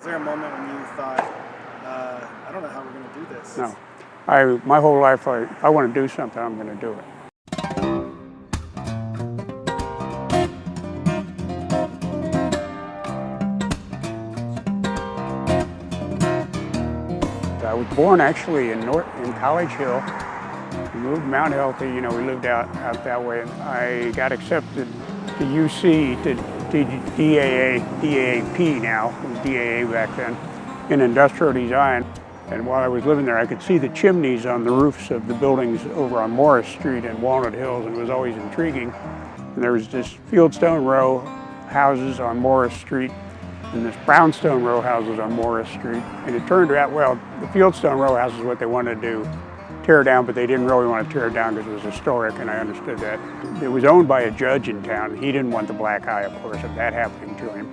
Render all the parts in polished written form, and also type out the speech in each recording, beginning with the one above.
Was there a moment when you thought, I don't know how we're going to do this? No. My whole life, if I want to do something, I'm going to do it. I was born actually in College Hill. We moved to Mount Healthy, we lived out that way. I got accepted to UC, to DAAP now, it was DAA back then, in industrial design. And while I was living there, I could see the chimneys on the roofs of the buildings over on Morris Street and Walnut Hills, and it was always intriguing. And there was this fieldstone row houses on Morris Street and this brownstone row houses on Morris Street. And it turned out, well, the fieldstone row houses is what they wanted to do, tear down, but they didn't really want to tear it down because it was historic, and I understood that. It was owned by a judge in town. He didn't want the black eye, of course, of that happening to him.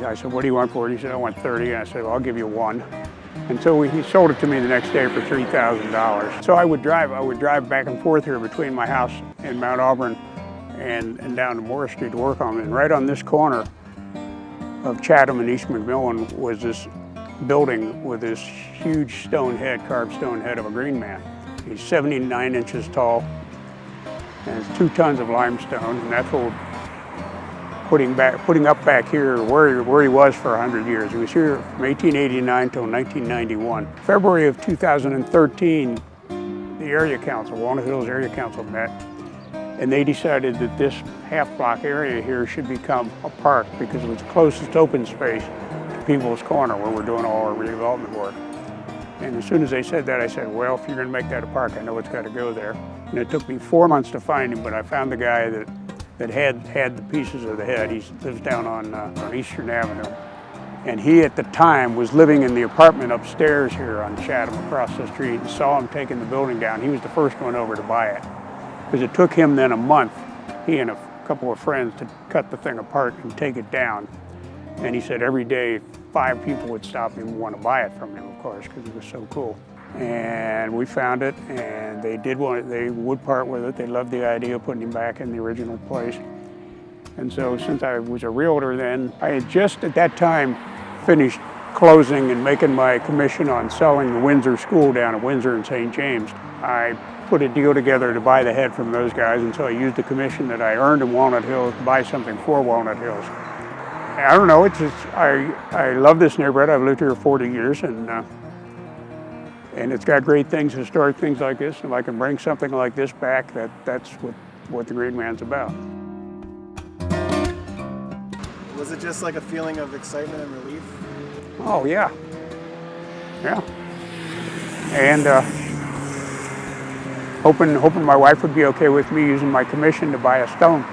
I said, what do you want for it? He said, I want 30, and I said, well, I'll give you one. And so he sold it to me the next day for $3,000. So I would drive back and forth here between my house in Mount Auburn and down to Morris Street to work on it. And right on this corner of Chatham and East McMillan was this building with this huge stone head, carved stone head of a green man. He's 79 inches tall, and it's 2 tons of limestone, and that's what we're putting up back here where he was for 100 years. He was here from 1889 till 1991. February of 2013, the area council, Walnut Hills Area Council met, and they decided that this half-block area here should become a park because it was the closest open space to People's Corner, where we're doing all our redevelopment work. And as soon as they said that, I said, well, if you're going to make that a park, I know it's got to go there. And it took me 4 months to find him, but I found the guy that had the pieces of the head. He lives down on Eastern Avenue. And he, at the time, was living in the apartment upstairs here on Chatham across the street, and saw him taking the building down. He was the first one over to buy it. Because it took him then a month, he and a couple of friends, to cut the thing apart and take it down. And he said every day 5 people would stop him and want to buy it from him, of course, because it was so cool. And we found it, and they would part with it. They loved the idea of putting him back in the original place. And so since I was a realtor then, I had just at that time finished closing and making my commission on selling the Windsor School down at Windsor and St. James. I put a deal together to buy the head from those guys, and so I used the commission that I earned in Walnut Hills to buy something for Walnut Hills. I don't know, it's just, I love this neighborhood. I've lived here 40 years, and it's got great things, historic things like this. If I can bring something like this back, that's what the Green Man's about. Was it just like a feeling of excitement and relief? Oh, yeah. Yeah. And hoping my wife would be okay with me using my commission to buy a stone.